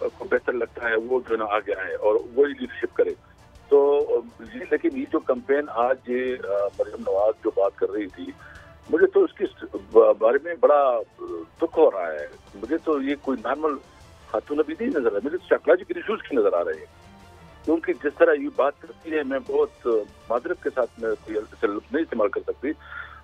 کو بہتر لگتا ہے وہ جو ہے نا آگے آئے اور وہی لیڈرشپ کرے. تو لیکن یہ جو کمپین آج مریم نواز جو بات کر رہی تھی, مجھے تو اس کے بارے میں بڑا دکھ ہو رہا ہے. مجھے تو یہ کوئی نارمل خاتون ابھی نہیں نظر آ رہا, مجھے سائیکولوجیکل ایشوز کی نظر آ رہے ہیں. کیونکہ جس طرح یہ بات کرتی ہے, میں بہت معذرت کے ساتھ میں کوئی لفظ نہیں استعمال کر سکتی.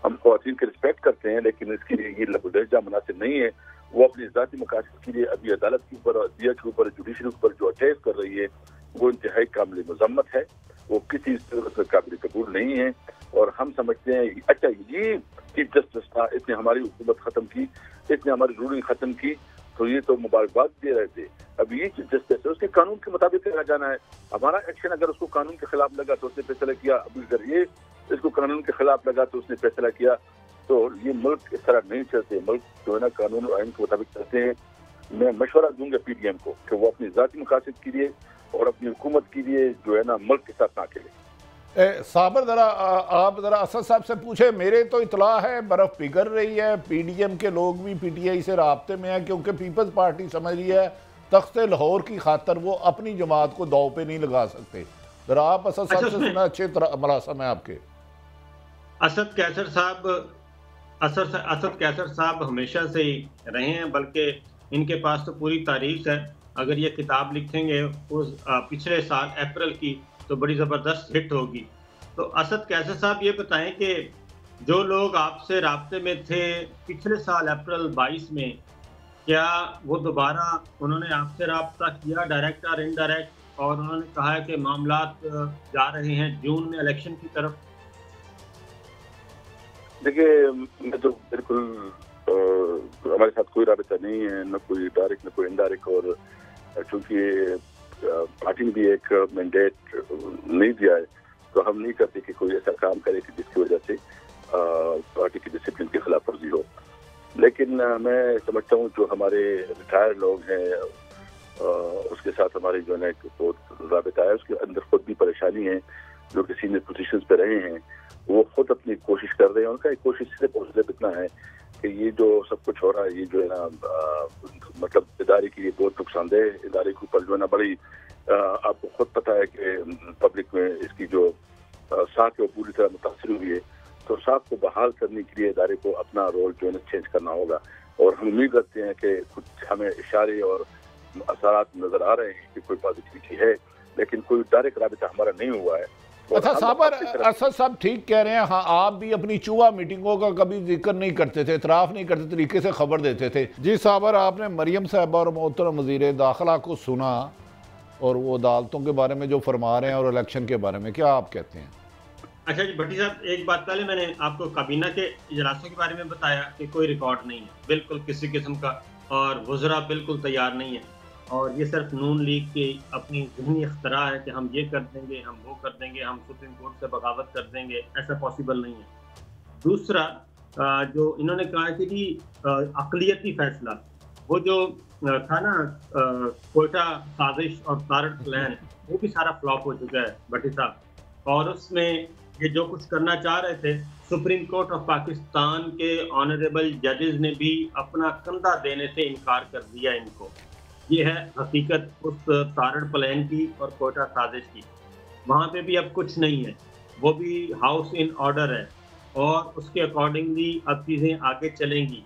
ہم خواتین کے رسپیکٹ کرتے ہیں, لیکن اس کے لیے یہ لب و لہجہ مناسب نہیں ہے. وہ اپنی ذاتی مقاصد کے لیے ابھی عدالت کے اوپر, دیا کے اوپر, جوڈیشری کے اوپر جو اٹیک کر رہی ہے وہ انتہائی قابل مذمت ہے. وہ کسی صورت میں قابل قبول نہیں ہے. اور ہم سمجھتے ہیں اچھا یہ چیف جسٹس تھا, اس نے ہماری حکومت ختم کی, اس نے ہماری رولنگ ختم کی, تو یہ تو مبارکباد دے رہے تھے. اب یہ چیف جسٹس ہے, اس کے قانون کے مطابق کیا جانا ہے. ہمارا ایکشن اگر اس کو قانون کے خلاف لگا تو اس نے فیصلہ کیا, ابھی اگر یہ اس کو قانون کے خلاف لگا تو اس نے فیصلہ کیا. تو یہ ملک اس طرح نہیں چلتے. ملک جو ہے نا قانون اور آئین کے مطابق چلتے ہیں. میں مشورہ دوں گا پی ڈی ایم کو کہ وہ اپنی ذاتی مقاصد کے لیے اور اپنی حکومت کے لیے جو ہے نا ملک کے ساتھ نہ کھیلے. صابر ذرا آپ ذرا اسد صاحب سے پوچھیں. میرے تو اطلاع ہے برف پگھل رہی ہے, پی ڈی ایم کے لوگ بھی پی ٹی آئی سے رابطے میں ہیں, کیونکہ پیپلز پارٹی سمجھ رہی ہے تخت لاہور کی خاطر وہ اپنی جماعت کو داؤ پہ نہیں لگا سکتے. ذرا آپ اسد صاحب سے سنا, اچھے مراسم ہیں آپ کے. اسد کیسر صاحب ہمیشہ سے ہی رہے ہیں, بلکہ ان کے پاس تو پوری تاریخ ہے. اگر یہ کتاب لکھیں گے پچھلے سال اپریل کی تو بڑی زبردست ہٹ ہوگی. تو اسد کیسر صاحب یہ بتائیں کہ جو لوگ آپ سے رابطے میں تھے پچھلے سال اپریل 22 میں, کیا وہ دوبارہ انہوں نے آپ سے رابطہ کیا ڈائریکٹ اور انڈائریکٹ, اور انہوں نے کہا ہے کہ معاملات جا رہے ہیں جون میں الیکشن کی طرف؟ دیکھیے, میں تو بالکل ہمارے ساتھ کوئی رابطہ نہیں ہے, نہ کوئی ڈائریکٹ نہ کوئی انڈائریکٹ. اور چونکہ پارٹی نے بھی ایک مینڈیٹ نہیں دیا ہے تو ہم نہیں کرتے کہ کوئی ایسا کام کرے کہ جس کی وجہ سے پارٹی کی ڈسپلن کی خلاف ورزی ہو. لیکن میں سمجھتا ہوں جو ہمارے ریٹائرڈ لوگ ہیں اس کے ساتھ ہماری جو ہے نا ایک بہت رابطہ ہے. اس کے اندر خود بھی پریشانی ہے. جو کہ سینئر پوزیشنز پہ رہے ہیں وہ خود اپنی کوشش کر رہے ہیں. ان کا ایک کوشش سے مطلب اتنا ہے کہ یہ جو سب کچھ ہو رہا ہے یہ جو ہے نا مطلب ادارے کے لیے بہت نقصان دہ. ادارے کے اوپر جو ہے نا بڑی آپ کو خود پتہ ہے کہ پبلک میں اس کی جو ساکھ ہے وہ پوری طرح متاثر ہوئی ہے. تو ساکھ کو بحال کرنے کے لیے ادارے کو اپنا رول جو ہے نا چینج کرنا ہوگا. اور ہم امید رکھتے ہیں کہ کچھ ہمیں اشارے اور اثرات نظر آ رہے ہیں کہ کوئی پازیٹیوٹی ہے, لیکن کوئی ڈائریکٹ رابطہ ہمارا نہیں ہوا ہے. اچھا صابر, اسد صاحب ٹھیک کہہ رہے ہیں. ہاں, آپ بھی اپنی چوہا میٹنگوں کا کبھی ذکر نہیں کرتے تھے, اعتراف نہیں کرتے, طریقے سے خبر دیتے تھے. جی صابر, آپ نے مریم صاحبہ اور محترم وزیر داخلہ کو سنا اور وہ عدالتوں کے بارے میں جو فرما رہے ہیں اور الیکشن کے بارے میں, کیا آپ کہتے ہیں؟ اچھا جی بھٹی صاحب, ایک بات پہلے میں نے آپ کو کابینہ کے اجلاسوں کے بارے میں بتایا کہ کوئی ریکارڈ نہیں ہے بالکل کسی قسم کا, اور وزراء بالکل تیار نہیں ہیں, اور یہ صرف نون لیگ کی اپنی ذہنی اختراع ہے کہ ہم یہ کر دیں گے, ہم وہ کر دیں گے, ہم سپریم کورٹ سے بغاوت کر دیں گے. ایسا پاسبل نہیں ہے. دوسرا جو انہوں نے کہا کہ جی اقلیتی فیصلہ, وہ جو تھا نا کوئٹہ سازش اور تارڑ پلان, وہ بھی سارا فلاپ ہو چکا ہے بھٹی صاحب. اور اس میں یہ جو کچھ کرنا چاہ رہے تھے سپریم کورٹ آف پاکستان کے آنریبل ججز نے بھی اپنا کندھا دینے سے انکار کر دیا ان کو. یہ ہے حقیقت اس تارڑ پلان کی اور کوئٹہ سازش کی. وہاں پہ بھی اب کچھ نہیں ہے, وہ بھی ہاؤس ان آرڈر ہے, اور اس کے اکارڈنگلی اب چیزیں آگے چلیں گی.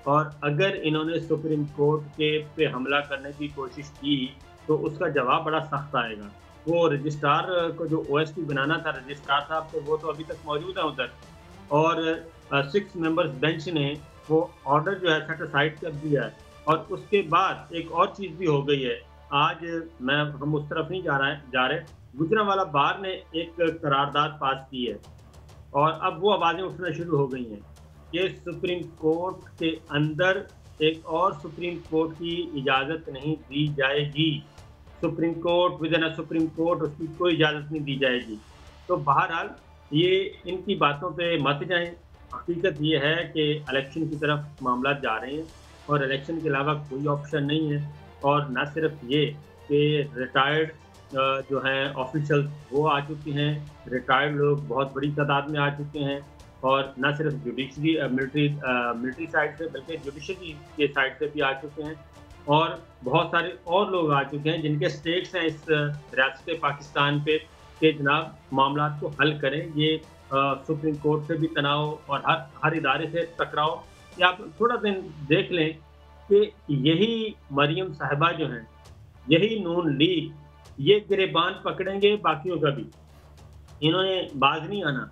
اور اگر انہوں نے سپریم کورٹ کے پہ حملہ کرنے کی کوشش کی تو اس کا جواب بڑا سخت آئے گا. وہ رجسٹرار کو جو او ایس پی بنانا تھا رجسٹرار صاحب کو, وہ تو ابھی تک موجود ہے ادھر, اور 6 ممبرز بینچ نے وہ آرڈر جو ہے سیٹ اسائڈ کر دیا ہے. اور اس کے بعد ایک اور چیز بھی ہو گئی ہے, آج ہم اس طرف نہیں جا رہے, گجرانوالہ بار نے ایک قرارداد پاس کی ہے, اور اب وہ آوازیں اٹھنا شروع ہو گئی ہیں کہ سپریم کورٹ کے اندر ایک اور سپریم کورٹ کی اجازت نہیں دی جائے گی. سپریم کورٹ سپریم کورٹ اس کی کوئی اجازت نہیں دی جائے گی. تو بہرحال یہ ان کی باتوں پہ مت جائیں. حقیقت یہ ہے کہ الیکشن کی طرف معاملات جا رہے ہیں, اور الیکشن کے علاوہ کوئی آپشن نہیں ہے. اور نہ صرف یہ کہ ریٹائرڈ جو ہیں آفیشل وہ آ چکے ہیں, ریٹائرڈ لوگ بہت بڑی تعداد میں آ چکے ہیں, اور نہ صرف جوڈیشری ملٹری سائڈ سے بلکہ جوڈیشری کے سائڈ سے بھی آ چکے ہیں. اور بہت سارے اور لوگ آ چکے ہیں جن کے سٹیٹس ہیں اس ریاست پاکستان پہ کہ جناب معاملات کو حل کریں. یہ سپریم کورٹ سے بھی تناؤ اور ہر ادارے سے ٹکراؤ. یا آپ تھوڑا دن دیکھ لیں کہ یہی مریم صاحبہ جو ہیں، یہی نون لیگ، یہ گریبان پکڑیں گے باقیوں کا بھی. انہوں نے باز نہیں آنا.